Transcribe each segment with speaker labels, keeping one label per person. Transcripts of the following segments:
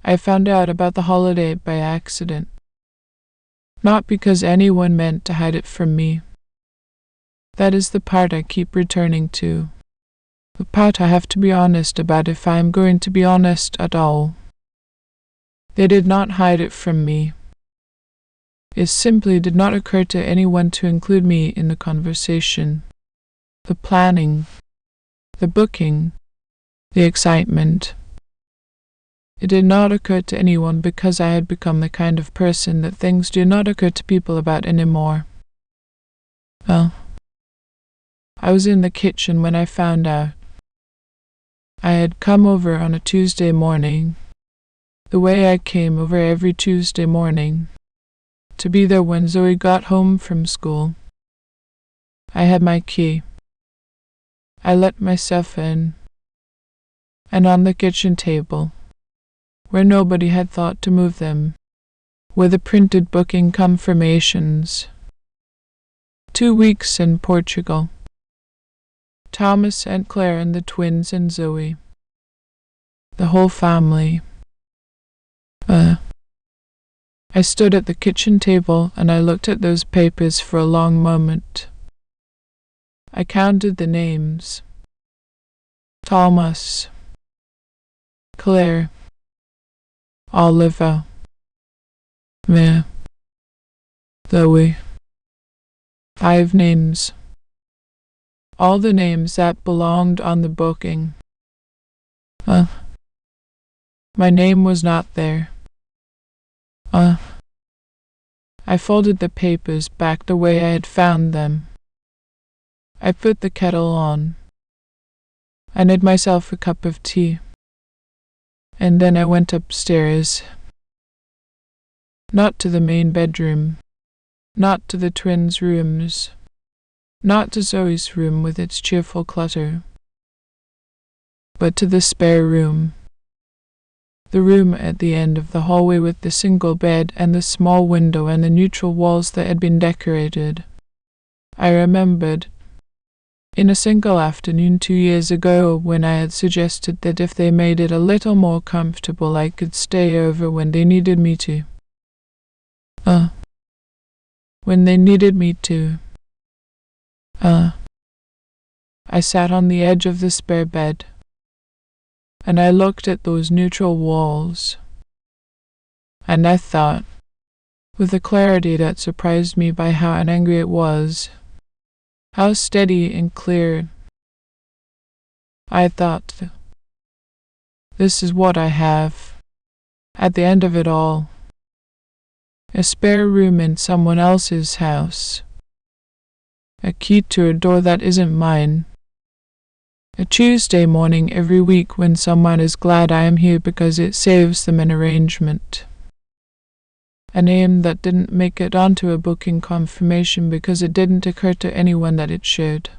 Speaker 1: I found out about the holiday by accident, not because anyone meant to hide it from me. That is the part I keep returning to, the part I have to be honest about if I am going to be honest at all. They did not hide it from me. It simply did not occur to anyone to include me in the conversation, the planning, the booking, the excitement. It did not occur to anyone because I had become the kind of person that things do not occur to people about anymore. Well, I was in the kitchen when I found out. I had come over on a Tuesday morning, the way I came over every Tuesday morning, to be there when Zoe got home from school. I had my key. I let myself in, and on the kitchen table, where nobody had thought to move them, were the printed booking confirmations. 2 weeks in Portugal. Thomas and Claire and the twins and Zoe. The whole family. I stood at the kitchen table and I looked at those papers for a long moment. I counted the names. Thomas, Claire, Oliver, me, Zoe. 5 names. All the names that belonged on the booking. My name was not there. I folded the papers back the way I had found them. I put the kettle on. I made myself a cup of tea. And then I went upstairs. Not to the main bedroom. Not to the twins' rooms. Not to Zoe's room with its cheerful clutter. But to the spare room. The room at the end of the hallway with the single bed and the small window and the neutral walls that had been decorated. I remembered, in a single afternoon 2 years ago, when I had suggested that if they made it a little more comfortable I could stay over when they needed me to. When they needed me to. I sat on the edge of the spare bed, and I looked at those neutral walls, and I thought, with a clarity that surprised me by how unangry it was, how steady and clear. I thought, this is what I have, at the end of it all. A spare room in someone else's house. A key to a door that isn't mine. A Tuesday morning every week when someone is glad I am here because it saves them an arrangement. A name that didn't make it onto a booking confirmation because it didn't occur to anyone that it should.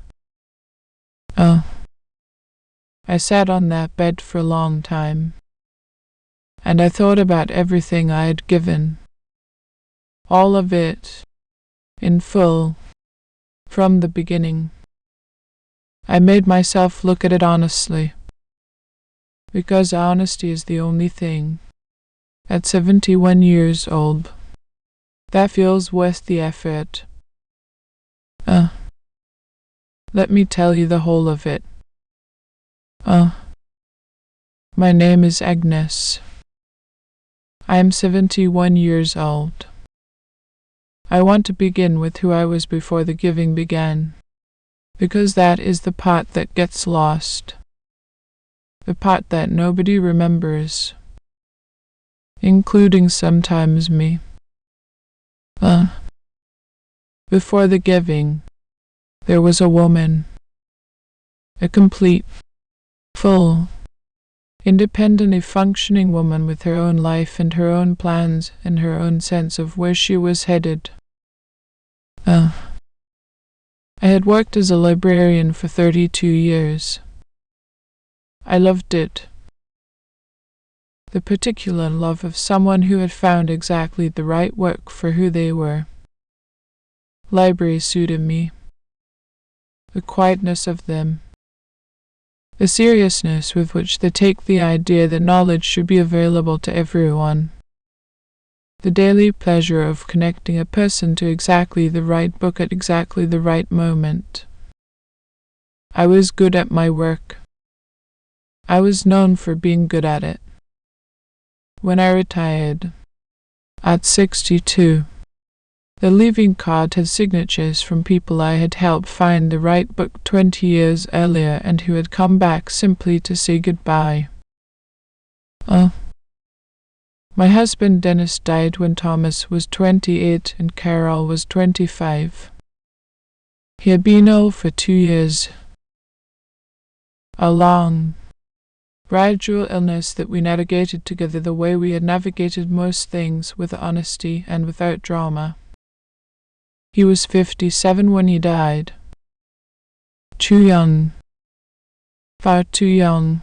Speaker 1: I sat on that bed for a long time, and I thought about everything I had given. All of it, in full, from the beginning. I made myself look at it honestly, because honesty is the only thing, at 71 years old, that feels worth the effort. Let me tell you the whole of it. My name is Agnes. I am 71 years old. I want to begin with who I was before the giving began, because that is the part that gets lost, the part that nobody remembers, including sometimes me. Before the giving, there was a woman, a complete, full, independently functioning woman with her own life and her own plans and her own sense of where she was headed. I had worked as a librarian for 32 years. I loved it. The particular love of someone who had found exactly the right work for who they were. Libraries suited me. The quietness of them. the seriousness with which they take the idea that knowledge should be available to everyone, the daily pleasure of connecting a person to exactly the right book at exactly the right moment. I was good at my work. I was known for being good at it. When I retired, at 62, the leaving card had signatures from people I had helped find the right book 20 years earlier and who had come back simply to say goodbye. My husband Dennis died when Thomas was 28 and Carol was 25. He had been ill for 2 years. A long, gradual illness that we navigated together the way we had navigated most things, with honesty and without drama. He was 57 when he died. Too young. Far too young.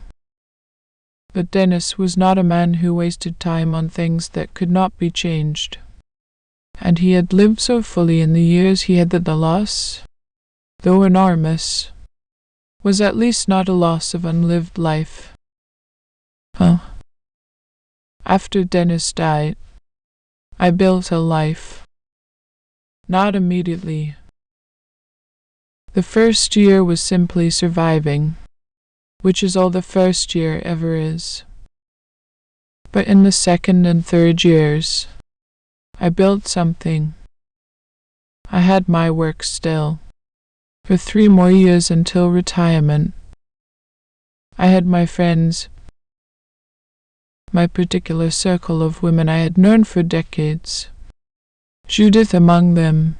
Speaker 1: But Dennis was not a man who wasted time on things that could not be changed. And he had lived so fully in the years he had that the loss, though enormous, was at least not a loss of unlived life. After Dennis died, I built a life. Not immediately. The first year was simply surviving, which is all the first year ever is. But in the second and third years, I built something. I had my work still, for 3 more years until retirement. I had my friends, my particular circle of women I had known for decades, Judith among them,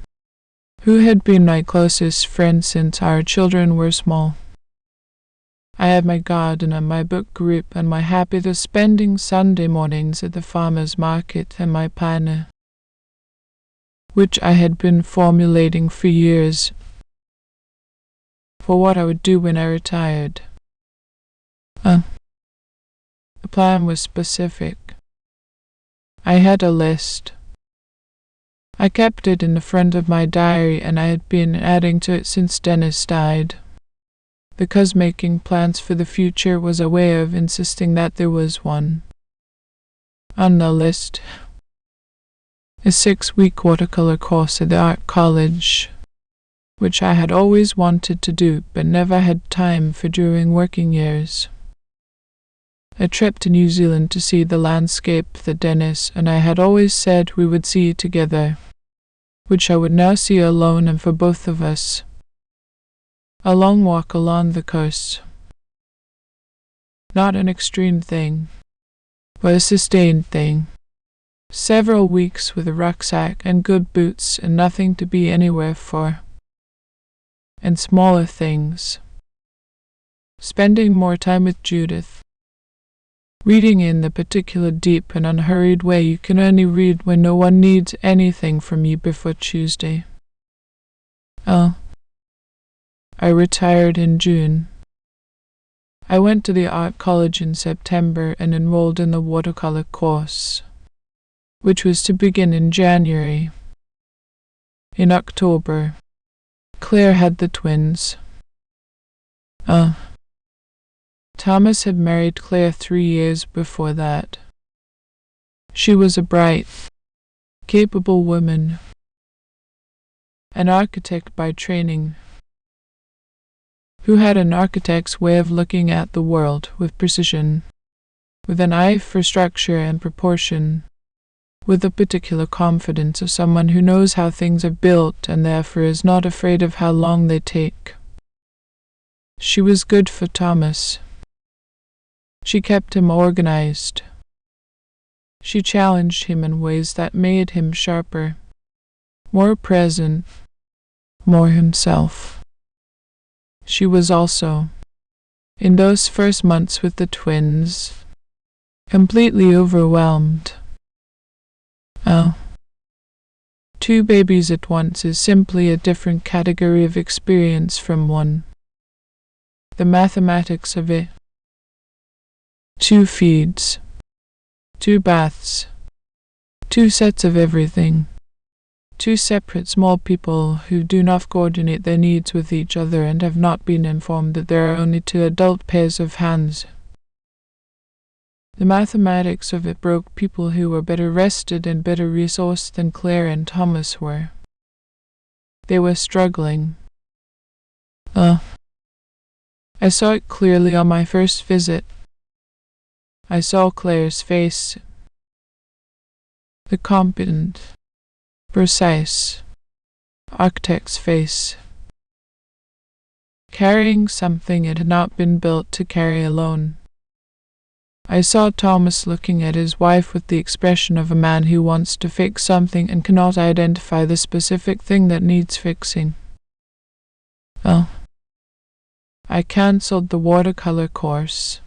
Speaker 1: who had been my closest friend since our children were small. I had my garden and my book group and my habit of spending Sunday mornings at the farmer's market and my plan, which I had been formulating for years, for what I would do when I retired. The plan was specific. I had a list. I kept it in the front of my diary and I had been adding to it since Dennis died, because making plans for the future was a way of insisting that there was one. On the list, a 6-week watercolor course at the art college, which I had always wanted to do but never had time for during working years. A trip to New Zealand to see the landscape that Dennis and I had always said we would see together, which I would now see alone and for both of us. A long walk along the coast. Not an extreme thing, but a sustained thing. Several weeks with a rucksack and good boots and nothing to be anywhere for. And smaller things. Spending more time with Judith. Reading in the particular deep and unhurried way you can only read when no one needs anything from you before Tuesday. I retired in June. I went to the art college in September and enrolled in the watercolor course, which was to begin in January. In October, Claire had the twins. Thomas had married Claire 3 years before that. She was a bright, capable woman, an architect by training, who had an architect's way of looking at the world with precision, with an eye for structure and proportion, with the particular confidence of someone who knows how things are built and therefore is not afraid of how long they take. She was good for Thomas. She kept him organized. She challenged him in ways that made him sharper, more present, more himself. She was also, in those first months with the twins, completely overwhelmed. 2 babies at once is simply a different category of experience from one. The mathematics of it. 2 feeds, 2 baths, 2 sets of everything, Two separate small people who do not coordinate their needs with each other and have not been informed that there are only two adult pairs of hands. The mathematics of it broke people who were better rested and better resourced than Claire and Thomas were. They were struggling. I saw it clearly on my first visit. I saw Claire's face. The competent, precise architect's face, carrying something it had not been built to carry alone. I saw Thomas looking at his wife with the expression of a man who wants to fix something and cannot identify the specific thing that needs fixing. I cancelled the watercolor course.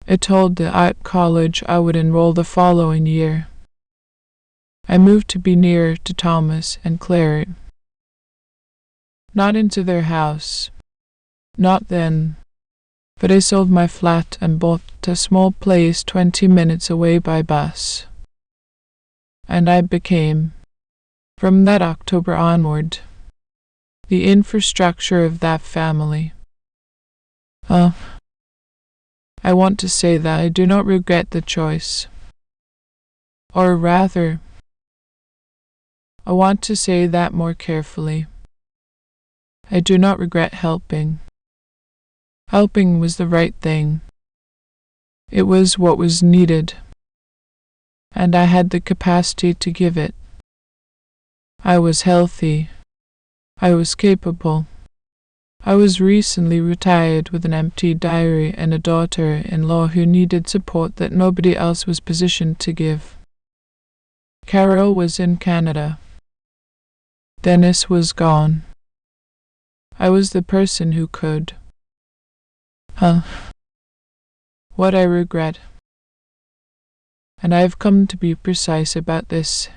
Speaker 1: I told the art college I would enroll the following year. I moved to be nearer to Thomas and Claire. Not into their house. Not then. But I sold my flat and bought a small place 20 minutes away by bus. And I became, from that October onward, the infrastructure of that family. I want to say that I do not regret the choice. Or rather, I want to say that more carefully. I do not regret helping. Helping was the right thing. It was what was needed. And I had the capacity to give it. I was healthy. I was capable. I was recently retired with an empty diary and a daughter-in-law who needed support that nobody else was positioned to give. Carol was in Canada. Dennis was gone. I was the person who could. What I regret, and I have come to be precise about this,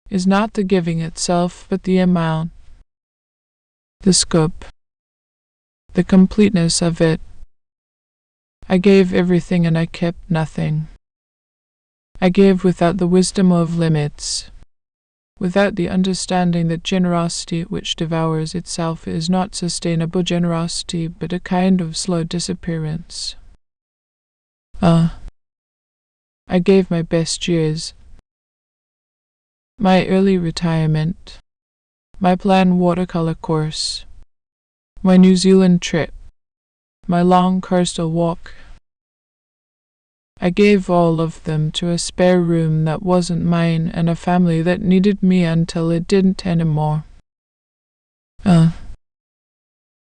Speaker 1: is not the giving itself, but the amount, the scope, the completeness of it. I gave everything and I kept nothing. I gave without the wisdom of limits, without the understanding that generosity which devours itself is not sustainable generosity, but a kind of slow disappearance. I gave my best years. My early retirement, my planned watercolor course, my New Zealand trip, my long coastal walk. I gave all of them to a spare room that wasn't mine and a family that needed me until it didn't anymore. And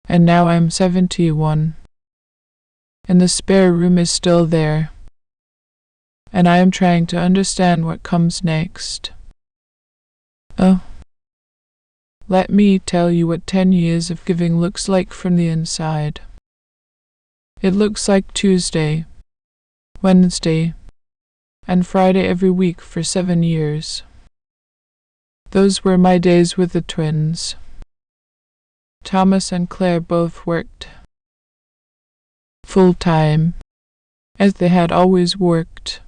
Speaker 1: now I'm 71. And the spare room is still there. And I am trying to understand what comes next. Let me tell you what 10 years of giving looks like from the inside. It looks like Tuesday, Wednesday, and Friday every week for 7 years. Those were my days with the twins. Thomas and Claire both worked full-time, as they had always worked,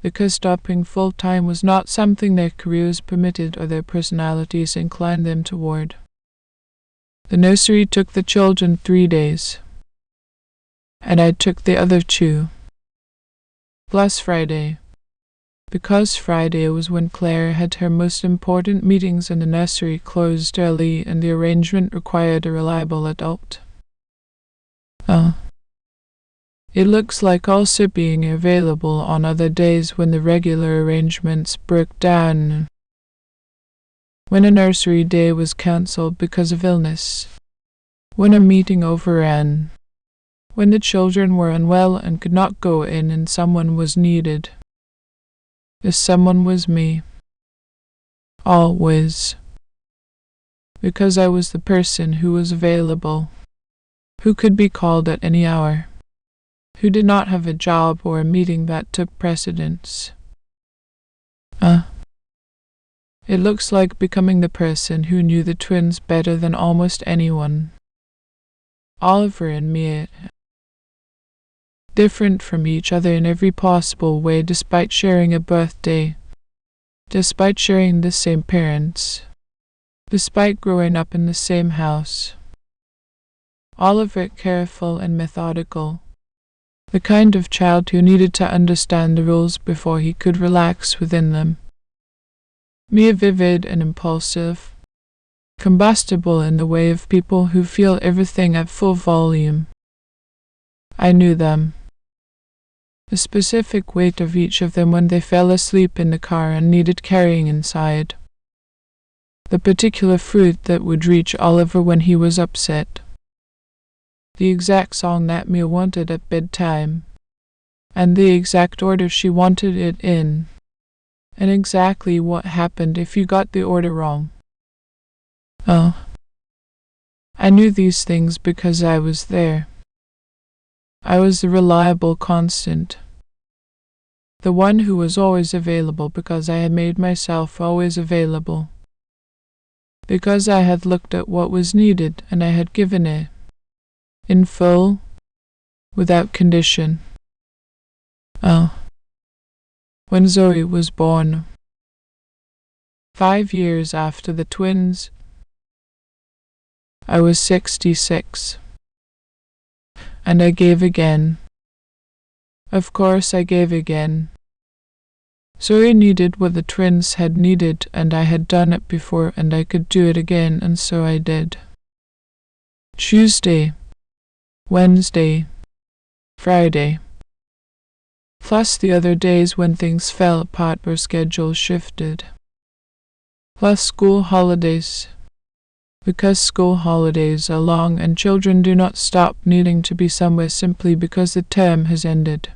Speaker 1: because stopping full-time was not something their careers permitted or their personalities inclined them toward. The nursery took the children 3 days, and I took the other 2. Plus Friday, because Friday was when Claire had her most important meetings and the nursery closed early and the arrangement required a reliable adult. It looks like also being available on other days when the regular arrangements broke down. When a nursery day was cancelled because of illness. When a meeting overran. When the children were unwell and could not go in and someone was needed. The someone was me. Always. Because I was the person who was available. Who could be called at any hour. Who did not have a job or a meeting that took precedence. It looks like becoming the person who knew the twins better than almost anyone. Oliver and me, different from each other in every possible way despite sharing a birthday. despite sharing the same parents, despite growing up in the same house. All of it careful and methodical, the kind of child who needed to understand the rules before he could relax within them. Me vivid and impulsive, combustible in the way of people who feel everything at full volume. I knew them. The specific weight of each of them when they fell asleep in the car and needed carrying inside. The particular fruit that would reach Oliver when he was upset. The exact song that Mia wanted at bedtime. And the exact order she wanted it in. And exactly what happened if you got the order wrong. Oh. I knew these things because I was there. I was the reliable constant. The one who was always available because I had made myself always available. Because I had looked at what was needed and I had given it. In full. Without condition. Oh. When Zoe was born. 5 years after the twins. I was 66. And I gave again. Of course I gave again. Zoe needed what the twins had needed, and I had done it before, and I could do it again, and so I did. Tuesday, Wednesday, Friday. Plus the other days when things fell apart or schedules shifted. Plus school holidays. Because school holidays are long and children do not stop needing to be somewhere simply because the term has ended.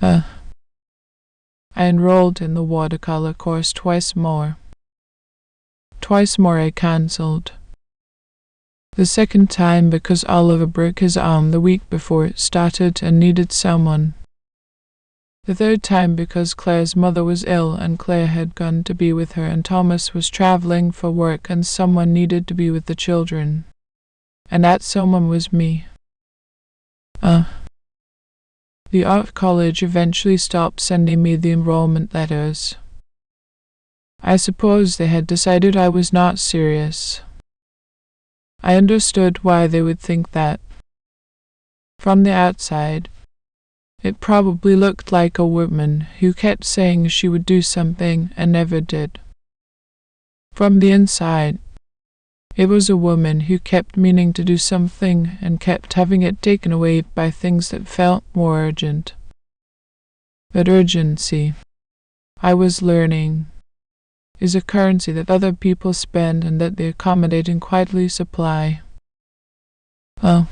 Speaker 1: I enrolled in the watercolor course twice more. Twice more I cancelled. The second time because Oliver broke his arm the week before it started and needed someone. The third time because Claire's mother was ill and Claire had gone to be with her and Thomas was traveling for work and someone needed to be with the children. And that someone was me. The art college eventually stopped sending me the enrollment letters. I suppose they had decided I was not serious. I understood why they would think that. From the outside, it probably looked like a woman who kept saying she would do something and never did. From the inside, it was a woman who kept meaning to do something and kept having it taken away by things that felt more urgent. But urgency, I was learning, is a currency that other people spend and that they accommodate and quietly supply. I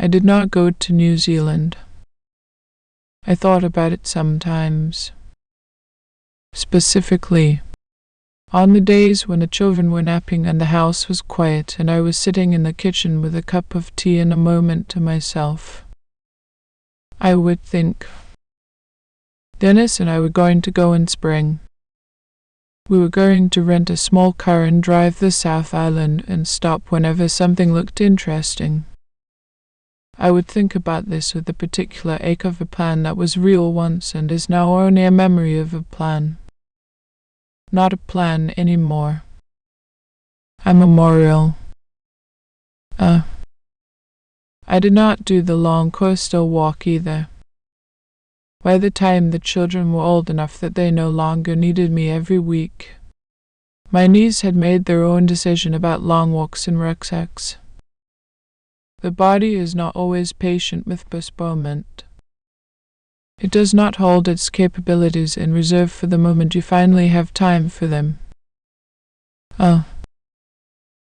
Speaker 1: did not go to New Zealand. I thought about it sometimes. Specifically, on the days when the children were napping and the house was quiet and I was sitting in the kitchen with a cup of tea and a moment to myself. I would think. Dennis and I were going to go in spring. We were going to rent a small car and drive the South Island and stop whenever something looked interesting. I would think about this with the particular ache of a plan that was real once and is now only a memory of a plan. Not a plan anymore. A memorial. I did not do the long coastal walk either. By the time the children were old enough that they no longer needed me every week, my knees had made their own decision about long walks in rucksacks. The body is not always patient with postponement. It does not hold its capabilities in reserve for the moment you finally have time for them.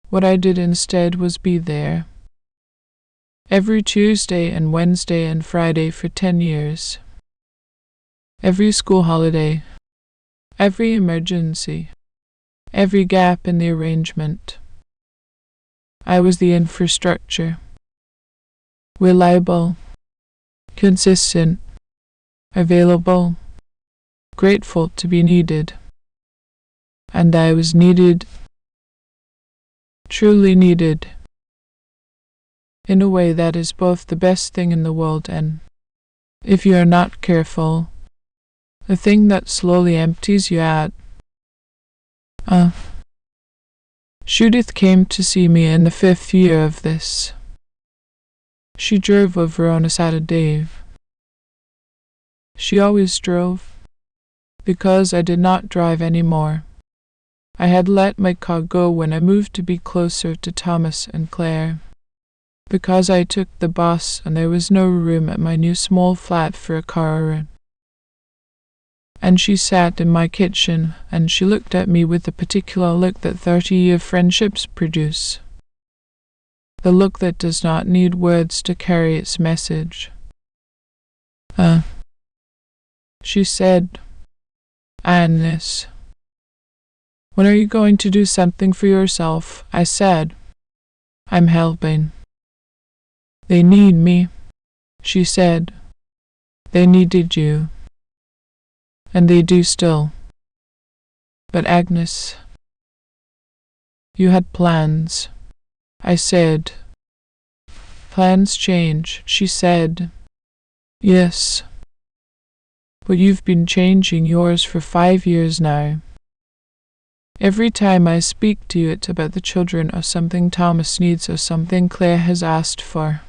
Speaker 1: What I did instead was be there. Every Tuesday and Wednesday and Friday for 10 years. Every school holiday. Every emergency. Every gap in the arrangement. I was the infrastructure. Reliable. Consistent. Available. Grateful to be needed. And I was needed. Truly needed. In a way that is both the best thing in the world and, if you are not careful, the thing that slowly empties you out. Judith came to see me in the 5th year of this. She drove over on a Saturday. She always drove, because I did not drive anymore. I had let my car go when I moved to be closer to Thomas and Claire, because I took the bus and there was no room at my new small flat for a car. And she sat in my kitchen and she looked at me with the particular look that 30-year friendships produce. The look that does not need words to carry its message. She said, "Agnes, when are you going to do something for yourself?" I said, "I'm helping." "They need me," she said. "They needed you. And they do still. But Agnes, you had plans." I said. "Plans change," she said. "Yes. But you've been changing yours for 5 years now. Every time I speak to you it's about the children or something Thomas needs or something Claire has asked for.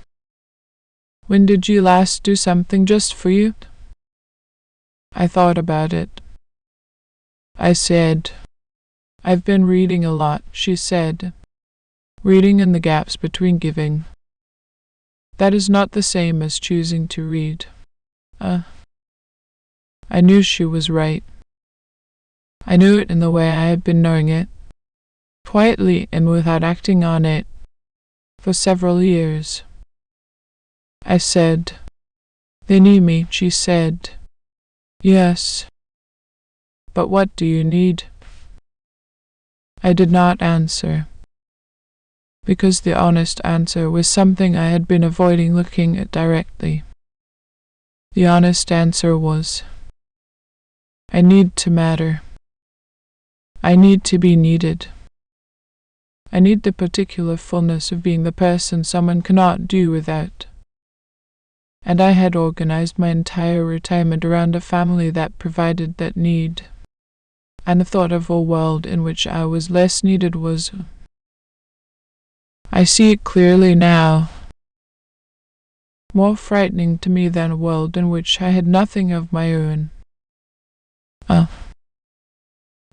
Speaker 1: When did you last do something just for you?" I thought about it. I said, "I've been reading a lot," she said. "Reading in the gaps between giving. That is not the same as choosing to read." I knew she was right. I knew it in the way I had been knowing it, quietly and without acting on it, for several years. I said, "They need me," she said. "Yes. But what do you need?" I did not answer, because the honest answer was something I had been avoiding looking at directly. The honest answer was, I need to matter. I need to be needed. I need the particular fullness of being the person someone cannot do without. And I had organized my entire retirement around a family that provided that need. And the thought of a world in which I was less needed was... I see it clearly now. More frightening to me than a world in which I had nothing of my own.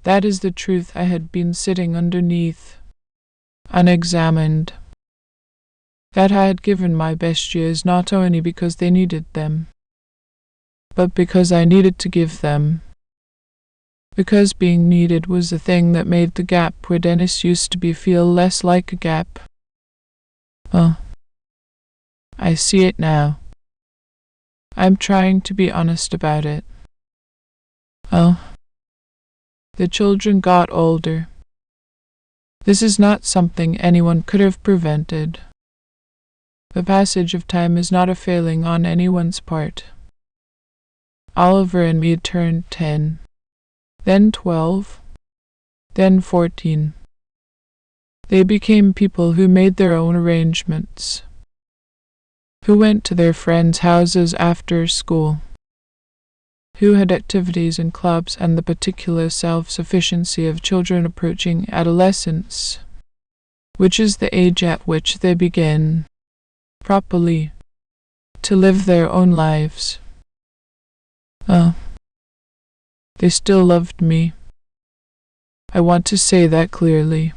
Speaker 1: That is the truth I had been sitting underneath, unexamined. That I had given my best years not only because they needed them, but because I needed to give them. Because being needed was the thing that made the gap where Dennis used to be feel less like a gap. I see it now. I'm trying to be honest about it. The children got older. This is not something anyone could have prevented. The passage of time is not a failing on anyone's part. Oliver and me turned 10, then 12, then 14. They became people who made their own arrangements, who went to their friends' houses after school, who had activities in clubs and the particular self-sufficiency of children approaching adolescence, which is the age at which they begin, properly, to live their own lives. They still loved me. I want to say that clearly.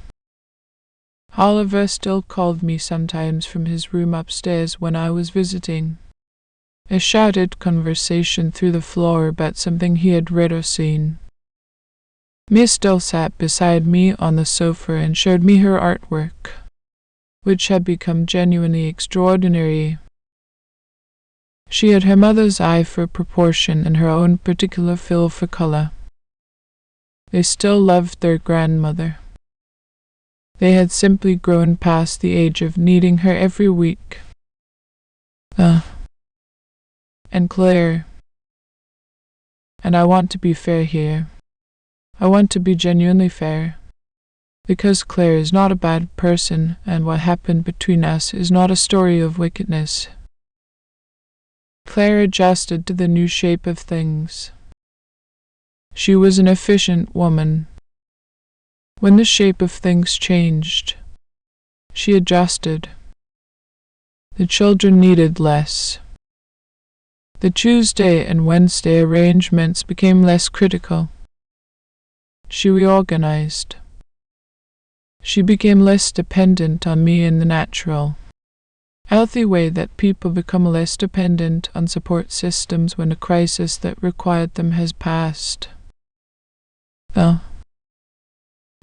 Speaker 1: Oliver still called me sometimes from his room upstairs when I was visiting. A shouted conversation through the floor about something he had read or seen. Mia still sat beside me on the sofa and showed me her artwork, which had become genuinely extraordinary. She had her mother's eye for proportion and her own particular feel for color. They still loved their grandmother. They had simply grown past the age of needing her every week. And Claire. And I want to be fair here. I want to be genuinely fair. Because Claire is not a bad person, and what happened between us is not a story of wickedness. Claire adjusted to the new shape of things. She was an efficient woman. When the shape of things changed, she adjusted. The children needed less. The Tuesday and Wednesday arrangements became less critical. She reorganized. She became less dependent on me in the natural, healthy way that people become less dependent on support systems when a crisis that required them has passed.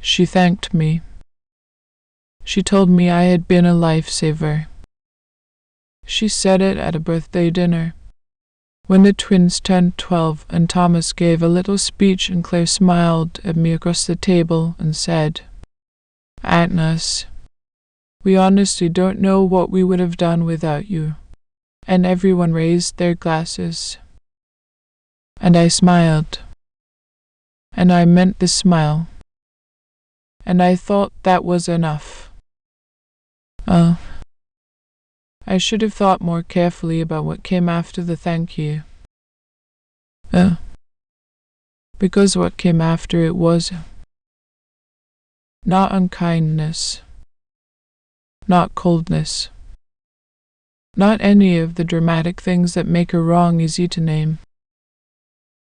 Speaker 1: She thanked me. She told me I had been a lifesaver. She said it at a birthday dinner, when the twins turned 12 and Thomas gave a little speech and Claire smiled at me across the table and said, "Agnes, we honestly don't know what we would have done without you." And everyone raised their glasses. And I smiled. And I meant the smile. And I thought that was enough. I should have thought more carefully about what came after the thank you. Because what came after it was not unkindness, not coldness, not any of the dramatic things that make a wrong easy to name.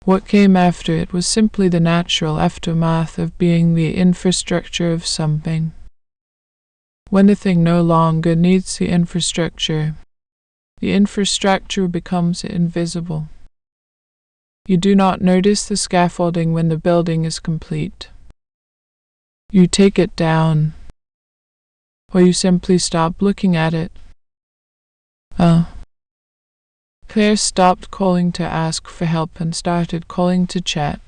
Speaker 1: What came after it was simply the natural aftermath of being the infrastructure of something. When the thing no longer needs the infrastructure becomes invisible. You do not notice the scaffolding when the building is complete. You take it down, or you simply stop looking at it. Claire stopped calling to ask for help and started calling to chat.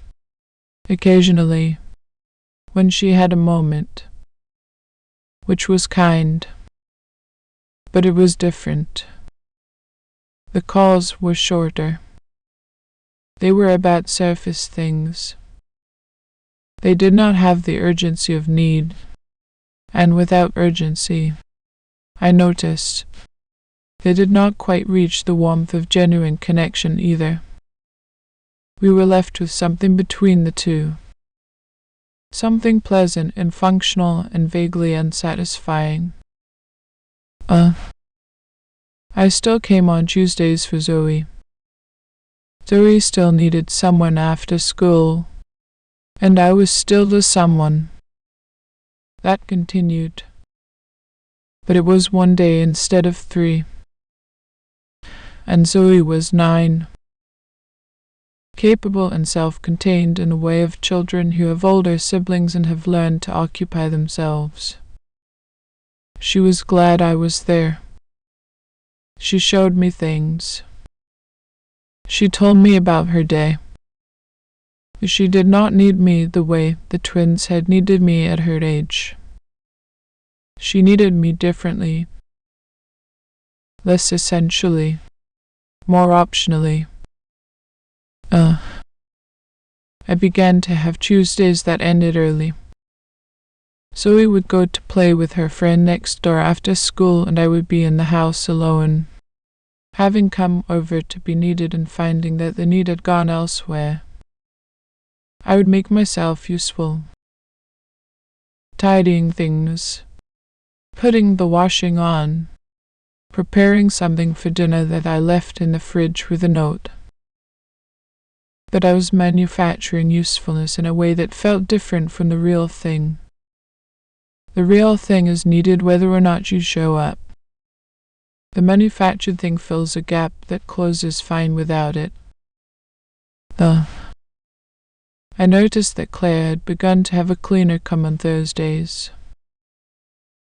Speaker 1: Occasionally, when she had a moment, which was kind, but it was different. The calls were shorter. They were about surface things. They did not have the urgency of need, and without urgency, I noticed, they did not quite reach the warmth of genuine connection either. We were left with something between the two. Something pleasant and functional and vaguely unsatisfying. I still came on Tuesdays for Zoe. Zoe still needed someone after school, and I was still the someone. That continued. But it was one day instead of 3. And Zoe was 9. Capable and self-contained in a way of children who have older siblings and have learned to occupy themselves. She was glad I was there. She showed me things. She told me about her day. She did not need me the way the twins had needed me at her age. She needed me differently, less essentially, more optionally. I began to have Tuesdays that ended early. Zoe would go to play with her friend next door after school, and I would be in the house alone, having come over to be needed and finding that the need had gone elsewhere. I would make myself useful, tidying things, putting the washing on, preparing something for dinner that I left in the fridge with a note. But I was manufacturing usefulness in a way that felt different from the real thing. The real thing is needed whether or not you show up. The manufactured thing fills a gap that closes fine without it. I noticed that Claire had begun to have a cleaner come on Thursdays.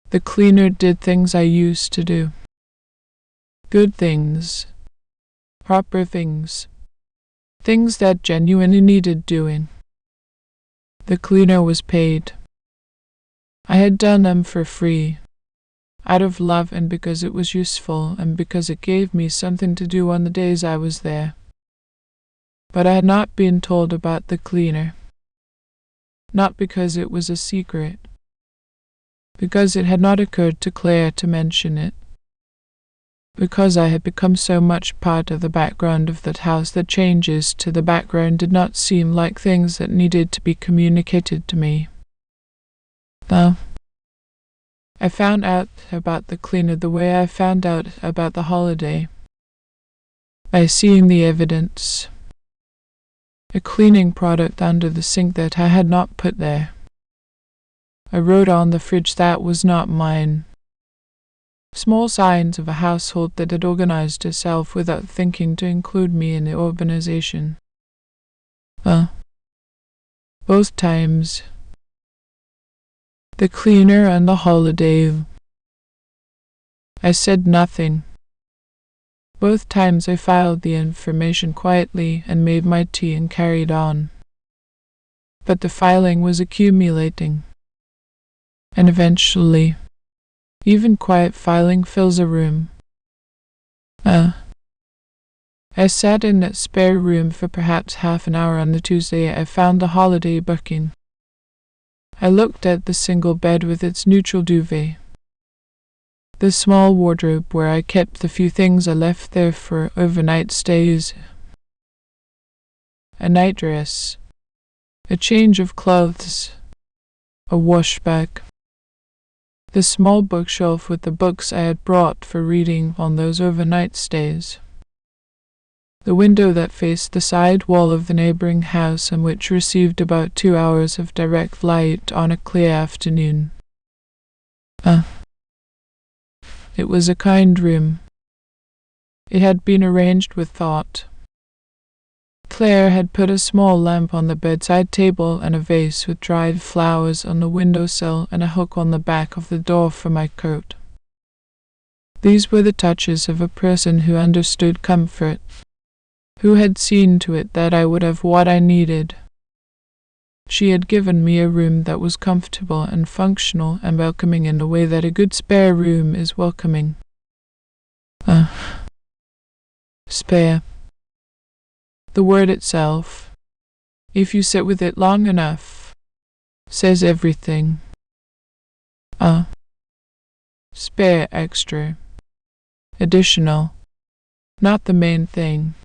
Speaker 1: The cleaner did things I used to do. Good things. Proper things. Things that genuinely needed doing. The cleaner was paid. I had done them for free, out of love and because it was useful and because it gave me something to do on the days I was there. But I had not been told about the cleaner. Not because it was a secret. Because it had not occurred to Claire to mention it. Because I had become so much part of the background of that house that changes to the background did not seem like things that needed to be communicated to me. Now, I found out about the cleaner the way I found out about the holiday, by seeing the evidence. A cleaning product under the sink that I had not put there. I wrote on the fridge that was not mine. Small signs of a household that had organized itself without thinking to include me in the organization. Both times. The cleaner and the holiday. I said nothing. Both times I filed the information quietly and made my tea and carried on. But the filing was accumulating. And eventually, even quiet filing fills a room. I sat in that spare room for perhaps half an hour on the Tuesday I found the holiday booking. I looked at the single bed with its neutral duvet. The small wardrobe where I kept the few things I left there for overnight stays. A nightdress. A change of clothes. A wash bag. The small bookshelf with the books I had brought for reading on those overnight stays. The window that faced the side wall of the neighboring house and which received about 2 hours of direct light on a clear afternoon. It was a kind room. It had been arranged with thought. Claire had put a small lamp on the bedside table and a vase with dried flowers on the windowsill and a hook on the back of the door for my coat. These were the touches of a person who understood comfort, who had seen to it that I would have what I needed. She had given me a room that was comfortable and functional and welcoming in the way that a good spare room is welcoming. Spare. The word itself, if you sit with it long enough, says everything. Spare extra. Additional. Not the main thing.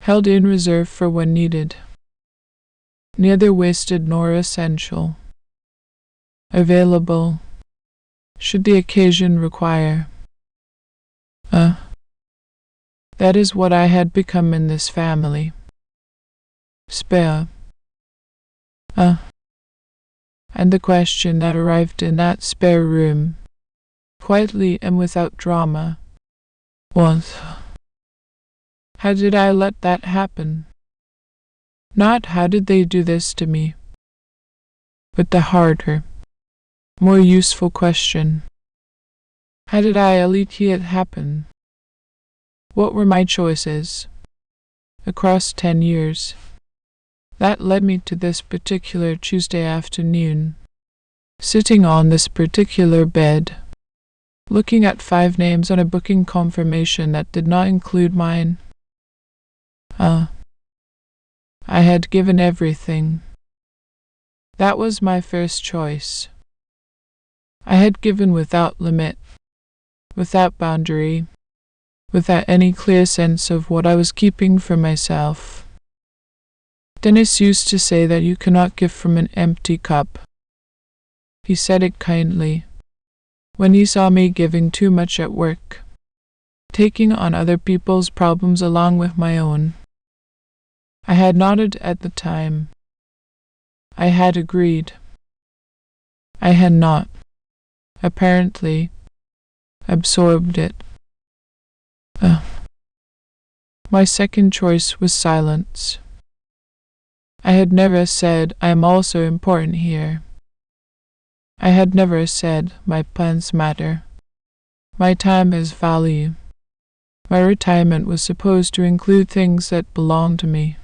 Speaker 1: Held in reserve for when needed. Neither wasted nor essential. Available. Should the occasion require. That is what I had become in this family. Spare. And the question that arrived in that spare room, quietly and without drama, was, how did I let that happen? Not how did they do this to me, but the harder, more useful question. How did I let it happen? What were my choices? Across 10 years. That led me to this particular Tuesday afternoon, sitting on this particular bed, looking at 5 names on a booking confirmation that did not include mine. I had given everything. That was my first choice. I had given without limit, without boundary, without any clear sense of what I was keeping for myself. Dennis used to say that you cannot give from an empty cup. He said it kindly, when he saw me giving too much at work, taking on other people's problems along with my own. I had nodded at the time. I had agreed. I had not, apparently, absorbed it. My second choice was silence. I had never said, I am also important here. I had never said, my plans matter. My time has value. My retirement was supposed to include things that belonged to me.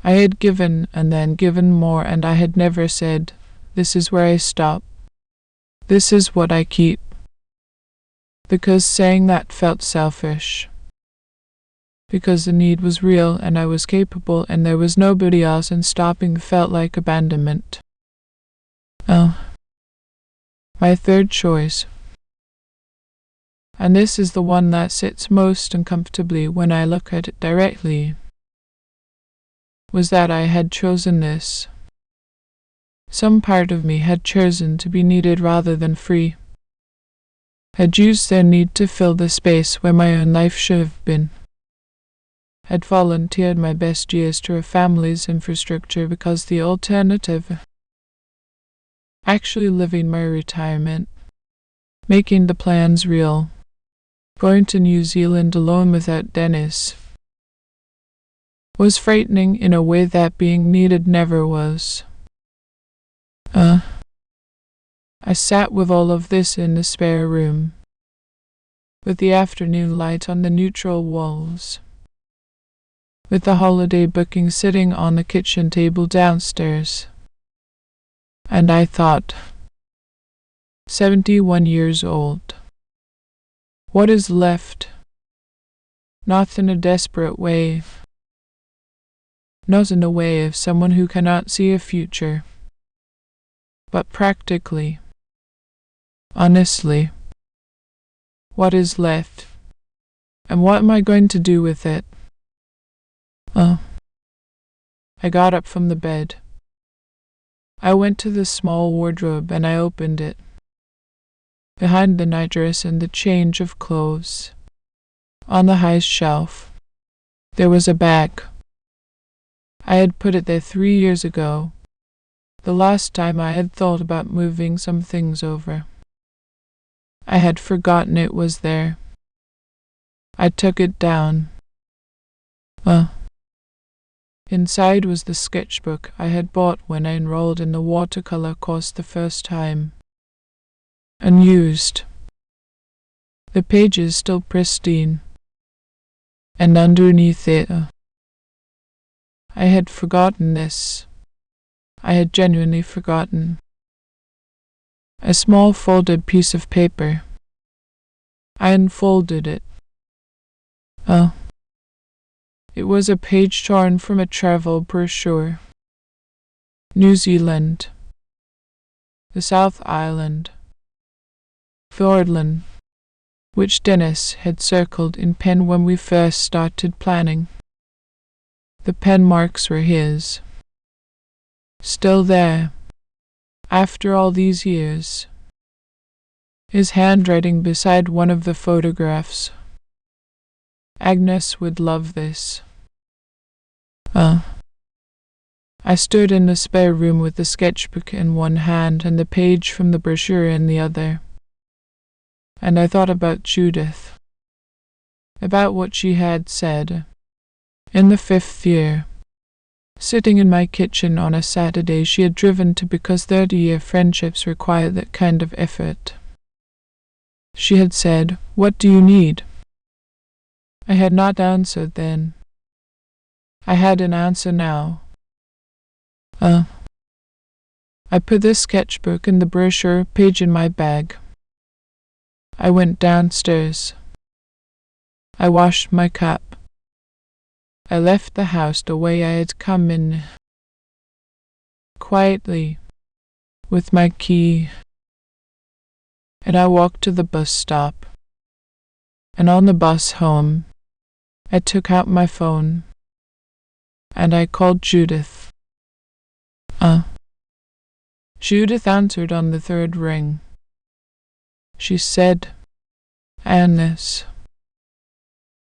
Speaker 1: I had given and then given more, and I had never said, this is where I stop. This is what I keep. Because saying that felt selfish. Because the need was real and I was capable and there was nobody else, and stopping felt like abandonment. My third choice and this is the one that sits most uncomfortably when I look at it directly, was that I had chosen this. Some part of me had chosen to be needed rather than free, had used their need to fill the space where my own life should have been, had volunteered my best years to a family's infrastructure because the alternative, actually living my retirement, making the plans real, going to New Zealand alone without Dennis, was frightening in a way that being needed never was. I sat with all of this in the spare room, with the afternoon light on the neutral walls, with the holiday booking sitting on the kitchen table downstairs, and I thought, 71 years old. What is left? Not in a desperate way. Not in the way of someone who cannot see a future. But practically, honestly, what is left? And what am I going to do with it? I got up from the bed. I went to the small wardrobe and I opened it. Behind the nightdress and the change of clothes, on the high shelf, there was a bag. I had put it there 3 years ago, the last time I had thought about moving some things over. I had forgotten it was there. I took it down. Inside was the sketchbook I had bought when I enrolled in the watercolor course the first time. Unused. The pages still pristine. And underneath it, I had forgotten this. I had genuinely forgotten. A small folded piece of paper. I unfolded it. It was a page torn from a travel brochure. New Zealand. The South Island. Fiordland, which Dennis had circled in pen when we first started planning. The pen marks were his. Still there, after all these years. His handwriting beside one of the photographs. Agnes would love this. I stood in the spare room with the sketchbook in one hand and the page from the brochure in the other. And I thought about Judith, about what she had said, in the 5th year, sitting in my kitchen on a Saturday she had driven to because 30-year friendships require that kind of effort. She had said, "What do you need?" I had not answered then. I had an answer now. I put the sketchbook and the brochure page in my bag. I went downstairs. I washed my cup. I left the house the way I had come in, quietly, with my key, and I walked to the bus stop. And on the bus home, I took out my phone, and I called Judith. Judith answered on the 3rd ring. She said, "Agnes,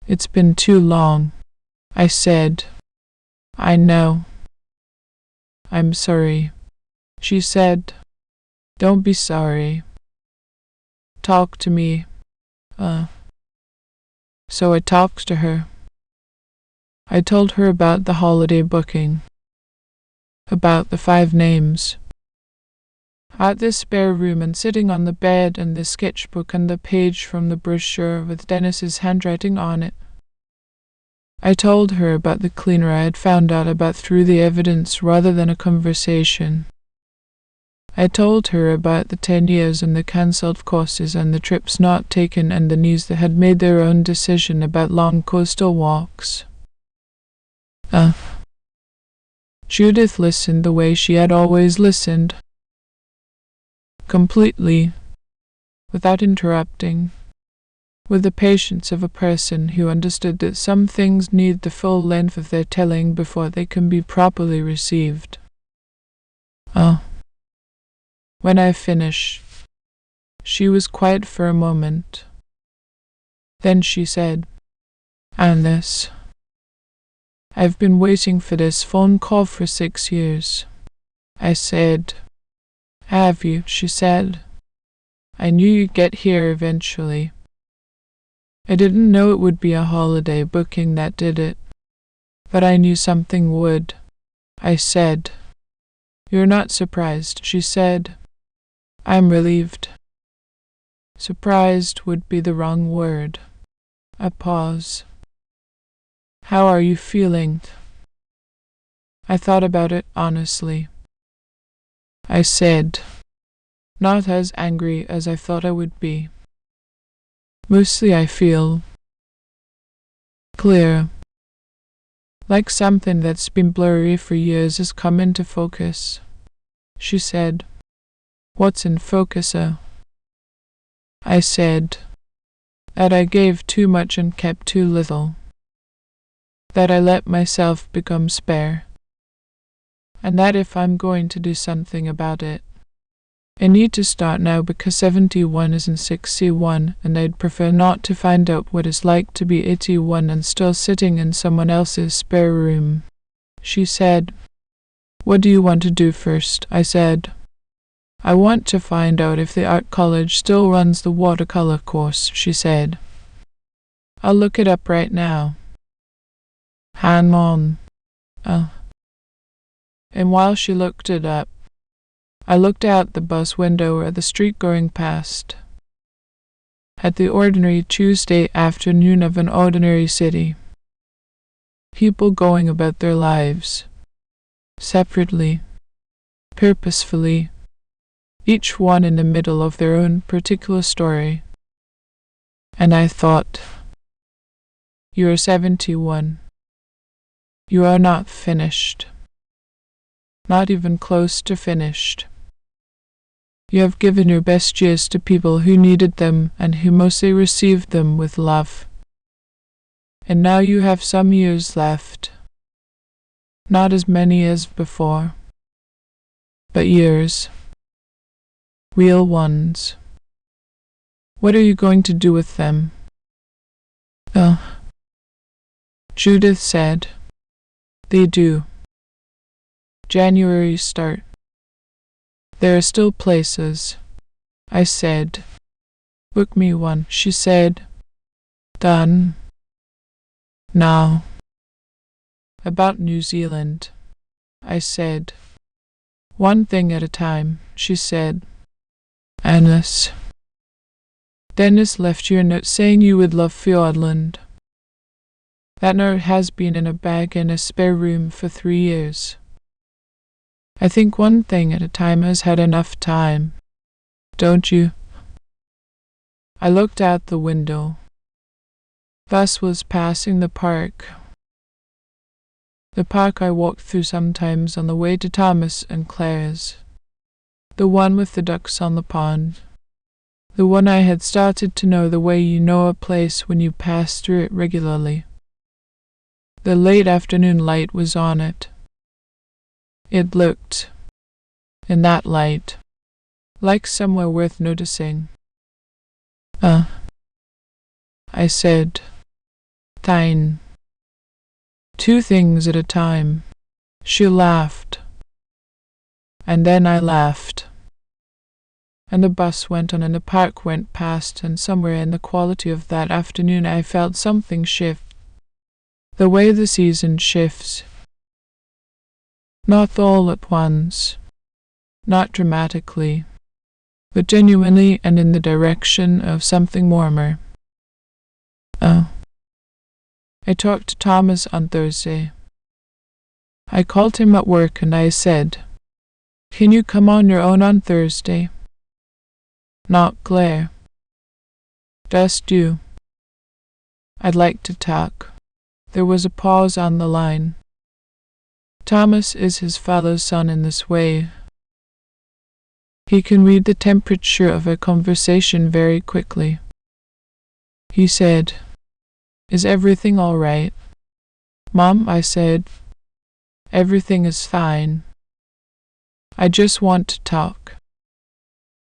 Speaker 1: it's been too long." I said, "I know. I'm sorry." She said, "Don't be sorry. Talk to me." So I talked to her. I told her about the holiday booking, about the 5 names. At the spare room and sitting on the bed and the sketchbook and the page from the brochure with Dennis's handwriting on it. I told her about the cleaner I had found out about through the evidence rather than a conversation. I told her about the 10 years and the cancelled courses and the trips not taken and the niece that had made their own decision about long coastal walks. Judith listened the way she had always listened. Completely, without interrupting. with the patience of a person who understood that some things need the full length of their telling before they can be properly received. When I finished, she was quiet for a moment. Then she said, "And this? I've been waiting for this phone call for 6 years. I said, "Have you?" She said, "I knew you'd get here eventually. I didn't know it would be a holiday booking that did it, but I knew something would." I said, "You're not surprised," she said. "I'm relieved." Surprised would be the wrong word. A pause. "How are you feeling?" I thought about it honestly. I said, "Not as angry as I thought I would be. Mostly I feel clear, like something that's been blurry for years has come into focus." She said, "What's in focus?" I said, that I gave too much and kept too little, that I let myself become spare, and that if I'm going to do something about it, I need to start now because 71 isn't 61, and I'd prefer not to find out what it's like to be 81 and still sitting in someone else's spare room. She said, "What do you want to do first?" I said, "I want to find out if the art college still runs the watercolor course," she said. "I'll look it up right now." Hang on. And while she looked it up, I looked out the bus window at the street going past. At the ordinary Tuesday afternoon of an ordinary city. People going about their lives, separately, purposefully, each one in the middle of their own particular story. And I thought, you are 71. You are not finished. Not even close to finished. You have given your best years to people who needed them and who mostly received them with love. And now you have some years left. Not as many as before, but years. Real ones. What are you going to do with them? Judith said, "They do. January start. There are still places." I said, "Book me one." She said, "Done. Now." About New Zealand. I said, "One thing at a time." She said, "Dennis left you a note saying you would love Fiordland. That note has been in a bag in a spare room for 3 years. I think one thing at a time has had enough time. Don't you?" I looked out the window. Bus was passing the park. The park I walked through sometimes on the way to Thomas and Claire's. The one with the ducks on the pond. The one I had started to know the way you know a place when you pass through it regularly. The late afternoon light was on it. It looked, in that light, like somewhere worth noticing. I said, "Thine. 2 things at a time." She laughed. And then I laughed. And the bus went on and the park went past, and somewhere in the quality of that afternoon I felt something shift. The way the season shifts. Not all at once. Not dramatically. But genuinely and in the direction of something warmer. I talked to Thomas on Thursday. I called him at work and I said, "Can you come on your own on Thursday?" "Not Claire." "Just you." "I'd like to talk." There was a pause on the line. Thomas is his father's son in this way. He can read the temperature of a conversation very quickly. He said, "Is everything all right?" "Mom," I said, "everything is fine. I just want to talk.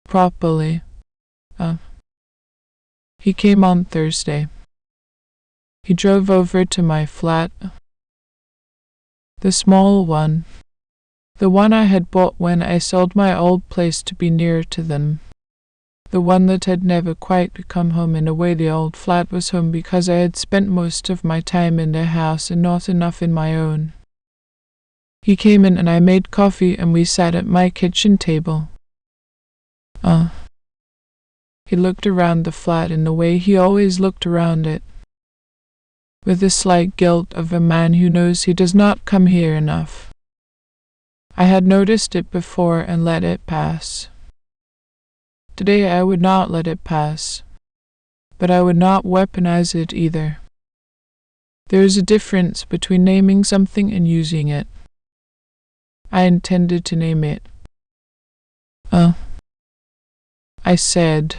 Speaker 1: Properly." Uh, he came on Thursday. He drove over to my flat. The small one. The one I had bought when I sold my old place to be nearer to them. The one that had never quite become home in a way the old flat was home because I had spent most of my time in their house and not enough in my own. He came in and I made coffee and we sat at my kitchen table. He looked around the flat in the way he always looked around it, with the slight guilt of a man who knows he does not come here enough. I had noticed it before and let it pass. Today I would not let it pass, but I would not weaponize it either. There is a difference between naming something and using it. I intended to name it. I said,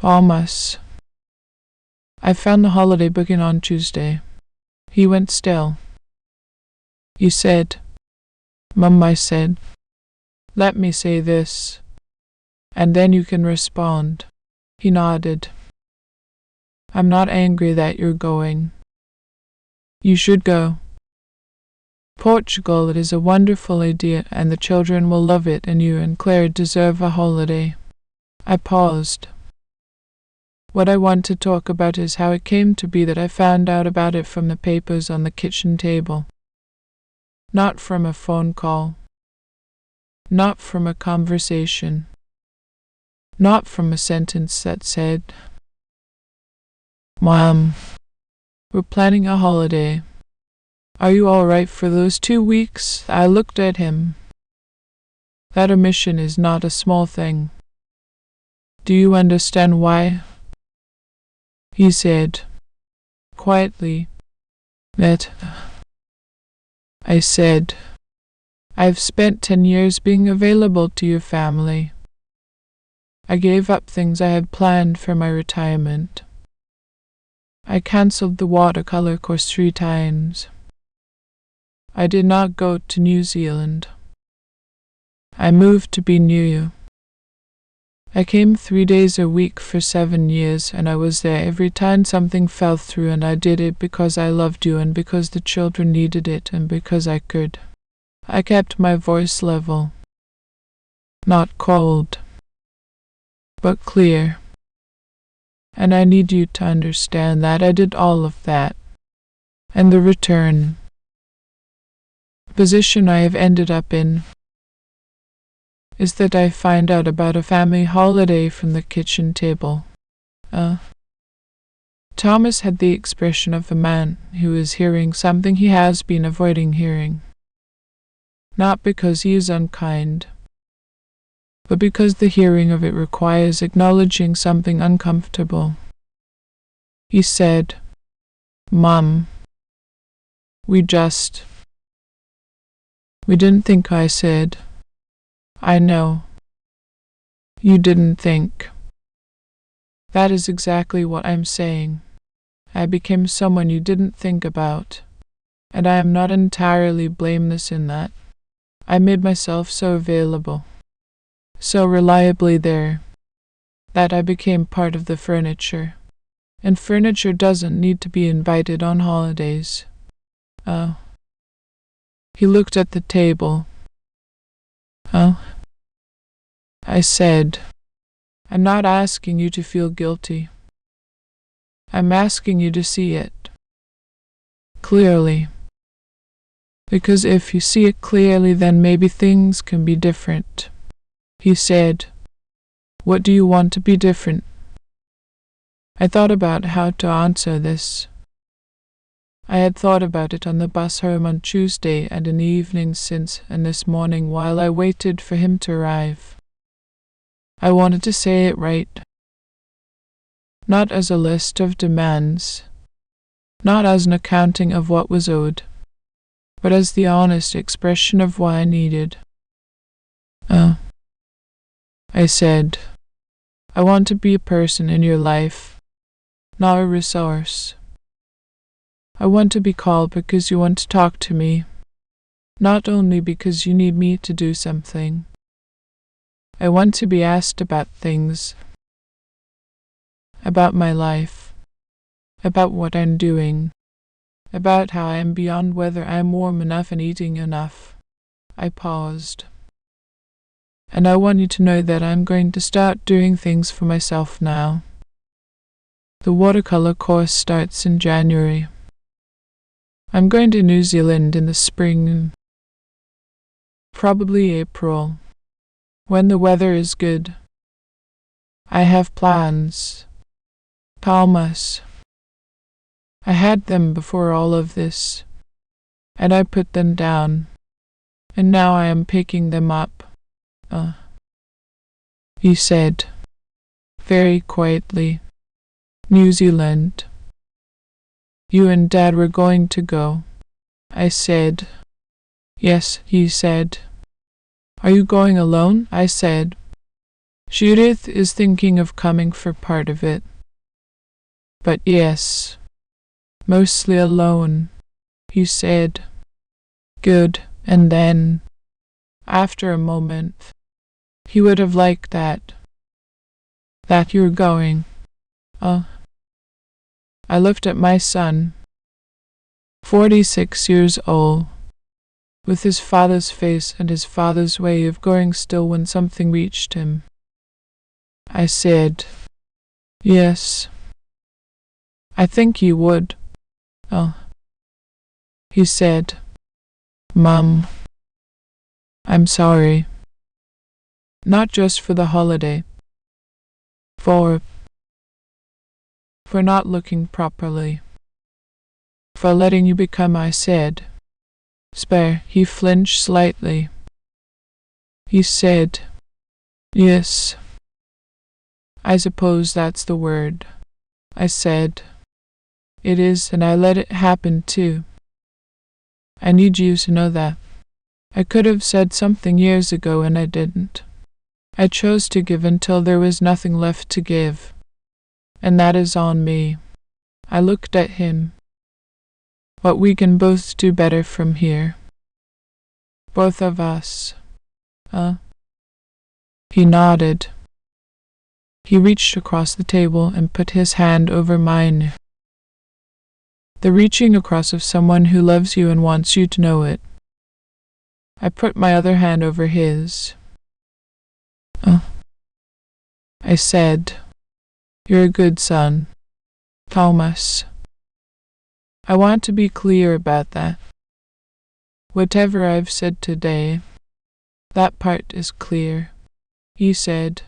Speaker 1: "Almost." I found the holiday booking on Tuesday. He went still. You said, "Mum," I said, "let me say this, and then you can respond." He nodded. "I'm not angry that you're going. You should go. Portugal, it is a wonderful idea, and the children will love it, and you and Claire deserve a holiday." I paused. What I want to talk about is how it came to be that I found out about it from the papers on the kitchen table. Not from a phone call. Not from a conversation. Not from a sentence that said, "Mom, we're planning a holiday. Are you all right for those 2 weeks?" I looked at him. That omission is not a small thing. Do you understand why? He said, quietly, that. I said, "I've spent 10 years being available to your family. I gave up things I had planned for my retirement. I cancelled the watercolor course 3 times. I did not go to New Zealand. I moved to be near you. I came 3 days a week for 7 years, and I was there every time something fell through, and I did it because I loved you and because the children needed it and because I could. I kept my voice level, not cold, but clear. And I need you to understand that I did all of that. And the return, position I have ended up in, is that I find out about a family holiday from the kitchen table. Thomas had the expression of a man who is hearing something he has been avoiding hearing. Not because he is unkind, but because the hearing of it requires acknowledging something uncomfortable. He said, "Mom, we didn't think." I said, "I know. You didn't think." That is exactly what I'm saying. I became someone you didn't think about, and I am not entirely blameless in that. I made myself so available, so reliably there, that I became part of the furniture. And furniture doesn't need to be invited on holidays. He looked at the table. I said, "I'm not asking you to feel guilty. I'm asking you to see it clearly. Because if you see it clearly, then maybe things can be different." He said, "What do you want to be different?" I thought about how to answer this. I had thought about it on the bus home on Tuesday and in the evening since, and this morning while I waited for him to arrive. I wanted to say it right. Not as a list of demands, not as an accounting of what was owed, but as the honest expression of what I needed. I said, "I want to be a person in your life not a resource. I want to be called because you want to talk to me, not only because you need me to do something. I want to be asked about things, about my life, about what I'm doing, about how I am beyond whether I am warm enough and eating enough. I paused. And I want you to know that I'm going to start doing things for myself now. The watercolor course starts in January. I'm going to New Zealand in the spring, probably April, when the weather is good. I have plans. Thomas. I had them before all of this, and I put them down, and now I am picking them up. He said, very quietly, New Zealand. You and Dad were going to go. I said, yes, he said. Are you going alone? I said. Judith is thinking of coming for part of it. But yes, mostly alone, he said. Good, and then, after a moment, he would have liked that. That you're going. I looked at my son, 46 years old, with his father's face and his father's way of going still when something reached him. I said, yes. I think he would. He said, Mom, I'm sorry. Not just for the holiday. For not looking properly. For letting you become, I said. Spare, he flinched slightly. He said, yes. I suppose that's the word. I said, it is, and I let it happen too. I need you to know that. I could have said something years ago and I didn't. I chose to give until there was nothing left to give. And that is on me. I looked at him. What we can both do better from here. Both of us. He nodded. He reached across the table and put his hand over mine. The reaching across of someone who loves you and wants you to know it. I put my other hand over his. I said, you're a good son, Thomas. I want to be clear about that. Whatever I've said today, that part is clear. He said,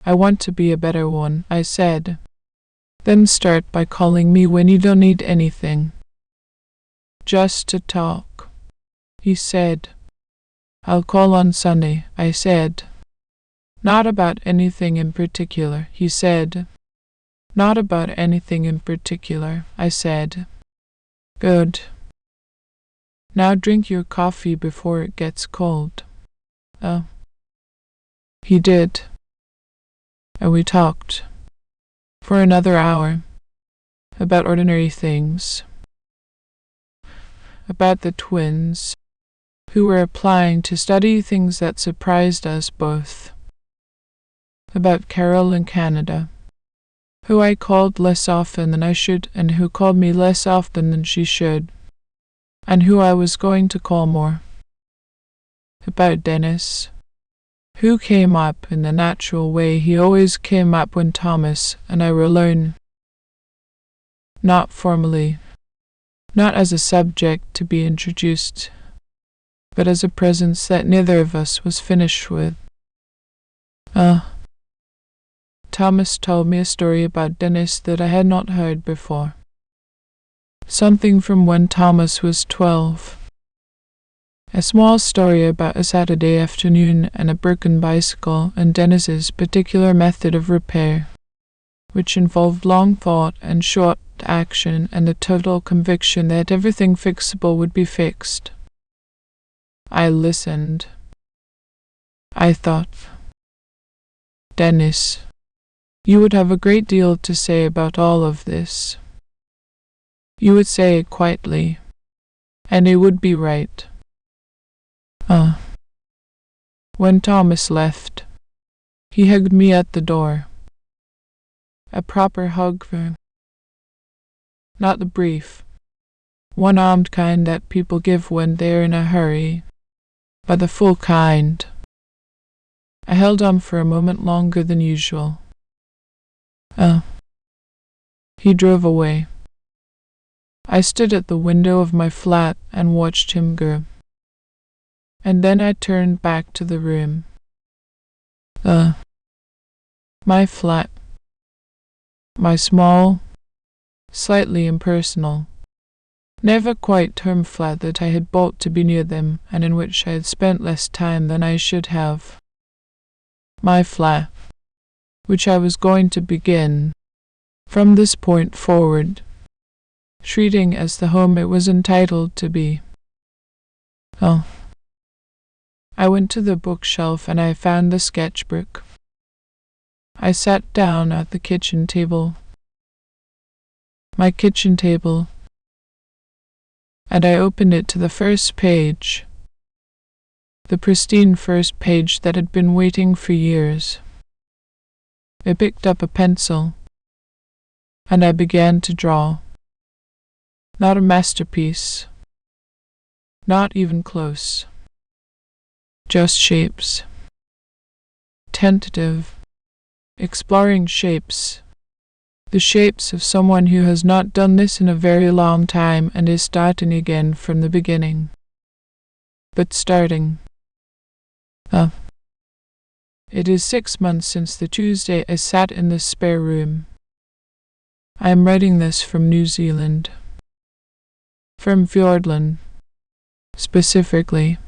Speaker 1: I want to be a better one, I said. Then start by calling me when you don't need anything. Just to talk. He said, I'll call on Sunday, I said. Not about anything in particular, he said. Not about anything in particular, I said. Good. Now drink your coffee before it gets cold. He did. And we talked. For another hour. About ordinary things. About the twins, who were applying to study things that surprised us both. About Carol in Canada, who I called less often than I should and who called me less often than she should, and who I was going to call more. About Dennis, who came up in the natural way he always came up when Thomas and I were alone. Not formally, not as a subject to be introduced, but as a presence that neither of us was finished with. Thomas told me a story about Dennis that I had not heard before. Something from when Thomas was 12. A small story about a Saturday afternoon and a broken bicycle and Dennis's particular method of repair, which involved long thought and short action and the total conviction that everything fixable would be fixed. I listened. I thought, Dennis, You would have a great deal to say about all of this. You would say it quietly, and it would be right. When Thomas left, he hugged me at the door. A proper hug, not the brief, one-armed kind that people give when they're in a hurry, but the full kind. I held on for a moment longer than usual. He drove away. I stood at the window of my flat and watched him go. And then I turned back to the room. My flat. My small, slightly impersonal, never quite term flat that I had bought to be near them and in which I had spent less time than I should have. My flat, which I was going to begin, from this point forward, treating as the home it was entitled to be. I went to the bookshelf and I found the sketchbook. I sat down at the kitchen table. My kitchen table. And I opened it to the first page. The pristine first page that had been waiting for years. I picked up a pencil. And I began to draw. Not a masterpiece. Not even close. Just shapes. Tentative. Exploring shapes. The shapes of someone who has not done this in a very long time and is starting again from the beginning. But starting. It is 6 months since the Tuesday I sat in this spare room. I am writing this from New Zealand. From Fiordland, specifically.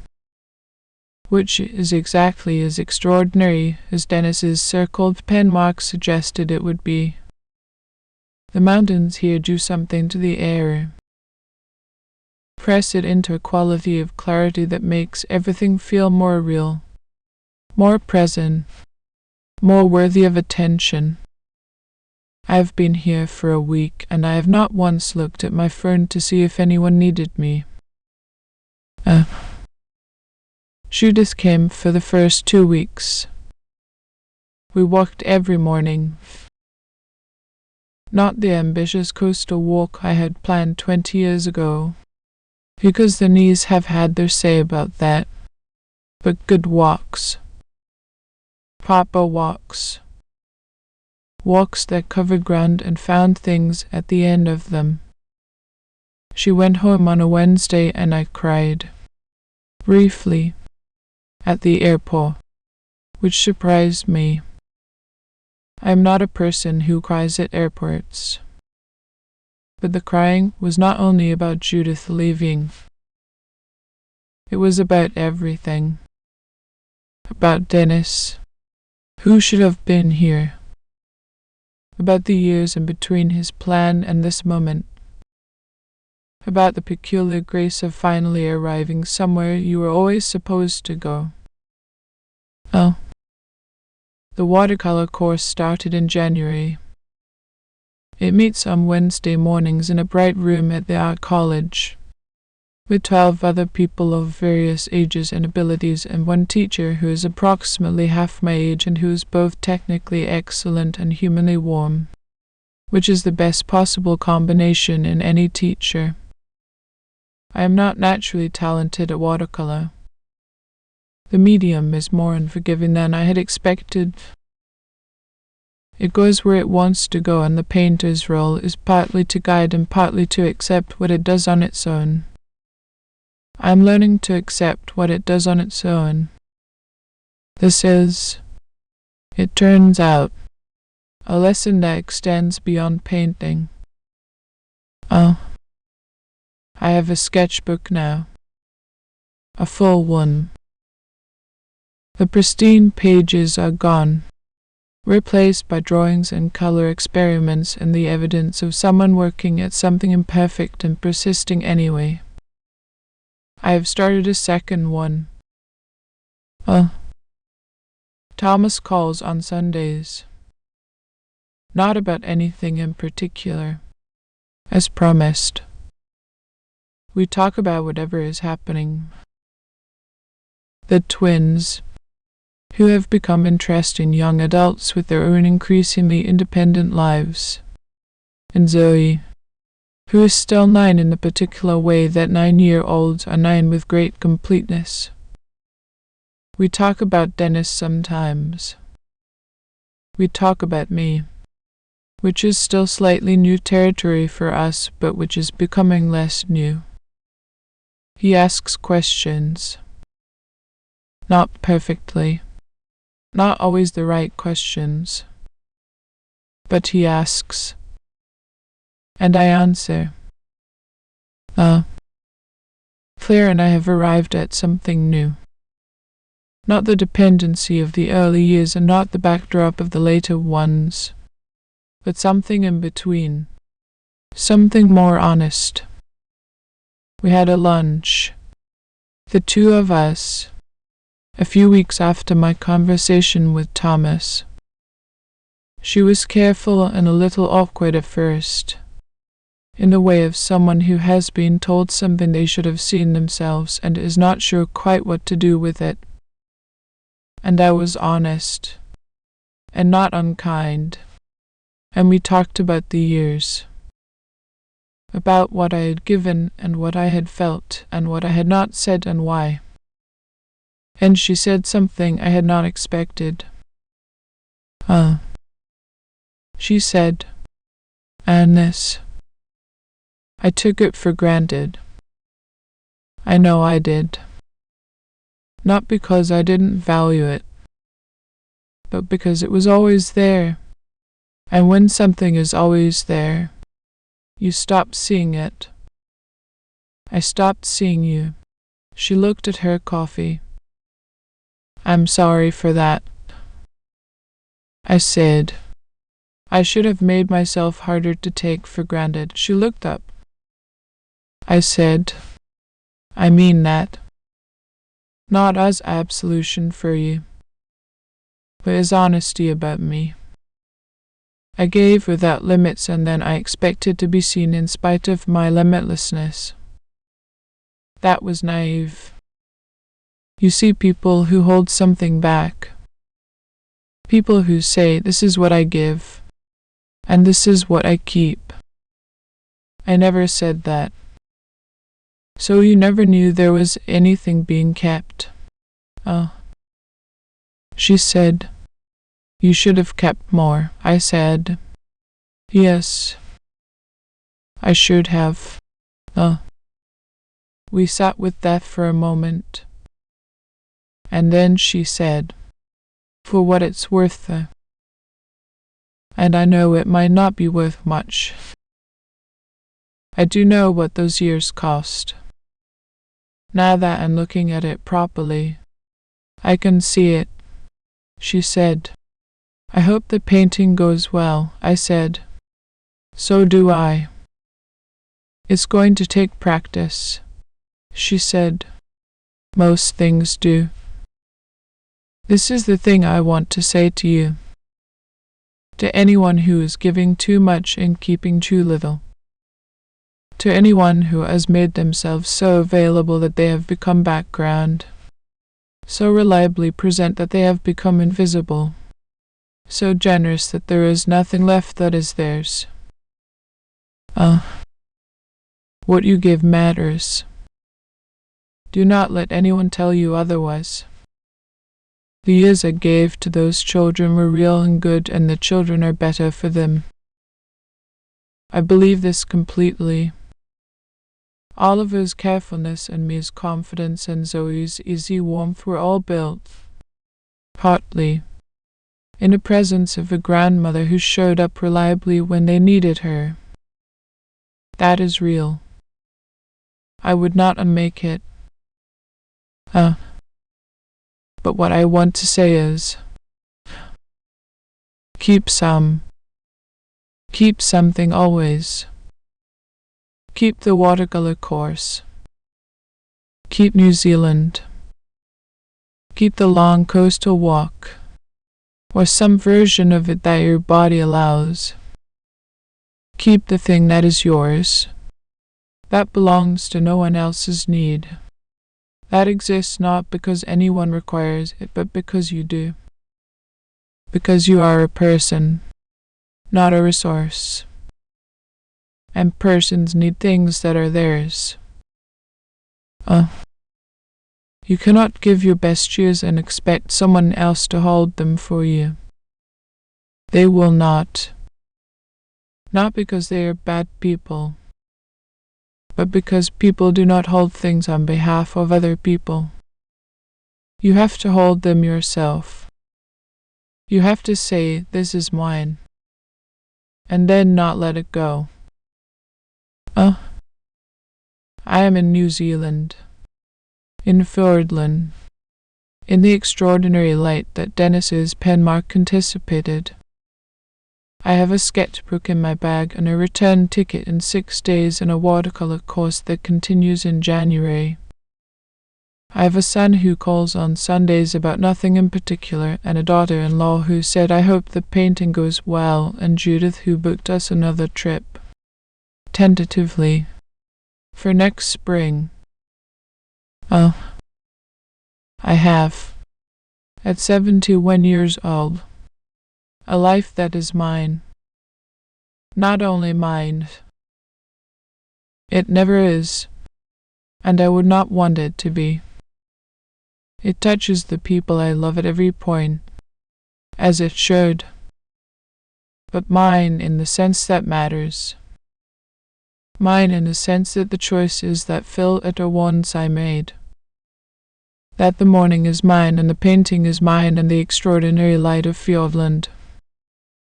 Speaker 1: Which is exactly as extraordinary as Dennis's circled pen mark suggested it would be. The mountains here do something to the air. Press it into a quality of clarity that makes everything feel more real, more present, more worthy of attention. I have been here for a week, and I have not once looked at my phone to see if anyone needed me. Judith came for the first 2 weeks. We walked every morning. Not the ambitious coastal walk I had planned 20 years ago, because the knees have had their say about that, but good walks. Proper walks. Walks that covered ground and found things at the end of them. She went home on a Wednesday and I cried. Briefly. At the airport, which surprised me. I am not a person who cries at airports. But the crying was not only about Judith leaving. It was about everything. About Dennis, who should have been here. About the years in between his plan and this moment. About the peculiar grace of finally arriving somewhere you were always supposed to go. The watercolor course started in January. It meets on Wednesday mornings in a bright room at the art college, with 12 other people of various ages and abilities and one teacher who is approximately half my age and who is both technically excellent and humanly warm, which is the best possible combination in any teacher. I am not naturally talented at watercolor. The medium is more unforgiving than I had expected. It goes where it wants to go, and the painter's role is partly to guide and partly to accept what it does on its own. I am learning to accept what it does on its own. This is, it turns out, a lesson that extends beyond painting. I have a sketchbook now. A full one. The pristine pages are gone, replaced by drawings and color experiments and the evidence of someone working at something imperfect and persisting anyway. I have started a second one. Thomas calls on Sundays. not about anything in particular. As promised, we talk about whatever is happening. The twins, who have become interesting young adults with their own increasingly independent lives, and Zoe, who is still 9 in the particular way that 9-year-olds are 9 with great completeness. We talk about Dennis sometimes. We talk about me, which is still slightly new territory for us, but which is becoming less new. He asks questions. Not perfectly. Not always the right questions. But he asks. And I answer. Claire and I have arrived at something new. Not the dependency of the early years and not the backdrop of the later ones, but something in between. Something more honest. We had a lunch, the two of us, a few weeks after my conversation with Thomas. She was careful and a little awkward at first, in the way of someone who has been told something they should have seen themselves and is not sure quite what to do with it. And I was honest, and not unkind, and we talked about the years, about what I had given and what I had felt and what I had not said and why. And she said something I had not expected. She said, Agnes. I took it for granted. I know I did. Not because I didn't value it, but because it was always there. And when something is always there, you stop seeing it. I stopped seeing you. She looked at her coffee. I'm sorry for that. I said, I should have made myself harder to take for granted. She looked up. I said, I mean that. Not as absolution for you, but as honesty about me. I gave without limits and then I expected to be seen in spite of my limitlessness. That was naive. You see people who hold something back. People who say, this is what I give, and this is what I keep. I never said that. So you never knew there was anything being kept. She said, you should have kept more. I said, yes, I should have. We sat with that for a moment. And then she said, for what it's worth, and I know it might not be worth much. I do know what those years cost. Now that I'm looking at it properly, I can see it. She said, I hope the painting goes well. I said, so do I. It's going to take practice. She said, most things do. This is the thing I want to say to you. To anyone who is giving too much and keeping too little. To anyone who has made themselves so available that they have become background. So reliably present that they have become invisible. So generous that there is nothing left that is theirs. What you give matters. Do not let anyone tell you otherwise. The years I gave to those children were real and good, and the children are better for them. I believe this completely. Oliver's carefulness and Mia's confidence and Zoe's easy warmth were all built, partly, in the presence of a grandmother who showed up reliably when they needed her. That is real. I would not unmake it. But what I want to say is, keep some. Keep something always. Keep the watercolor course. Keep New Zealand. Keep the long coastal walk. or some version of it that your body allows. Keep the thing that is yours, that belongs to no one else's need, that exists not because anyone requires it, but because you do. Because you are a person, not a resource. And persons need things that are theirs. You cannot give your best shoes and expect someone else to hold them for you. They will not. Not because they are bad people, but because people do not hold things on behalf of other people. You have to hold them yourself. You have to say, "This is mine," and then not let it go. I am in New Zealand, in Fiordland, in the extraordinary light that Dennis's penmark anticipated. I have a sketchbook in my bag and a return ticket in 6 days and a watercolor course that continues in January. I have a son who calls on Sundays about nothing in particular, and a daughter-in-law who said, "I hope the painting goes well," and Judith who booked us another trip, tentatively, for next spring. I have, at 71 years old, a life that is mine. Not only mine. It never is, and I would not want it to be. It touches the people I love at every point, as it should, but mine in the sense that matters. Mine in the sense that the choices that fill it are ones I made. That the morning is mine, and the painting is mine, and the extraordinary light of Fiordland,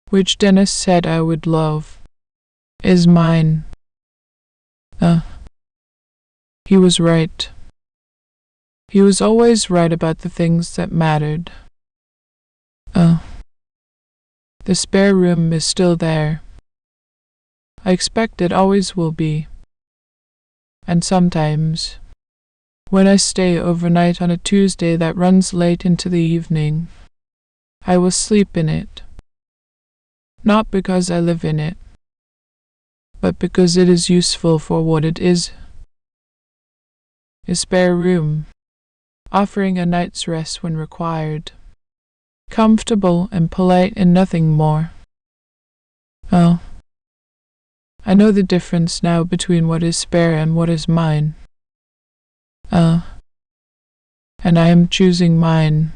Speaker 1: which Dennis said I would love, is mine. He was right. He was always right about the things that mattered. The spare room is still there. I expect it always will be. And sometimes, when I stay overnight on a Tuesday that runs late into the evening, I will sleep in it. Not because I live in it, but because it is useful for what it is. A spare room, offering a night's rest when required, comfortable and polite and nothing more. I know the difference now between what is spare and what is mine. And I am choosing mine.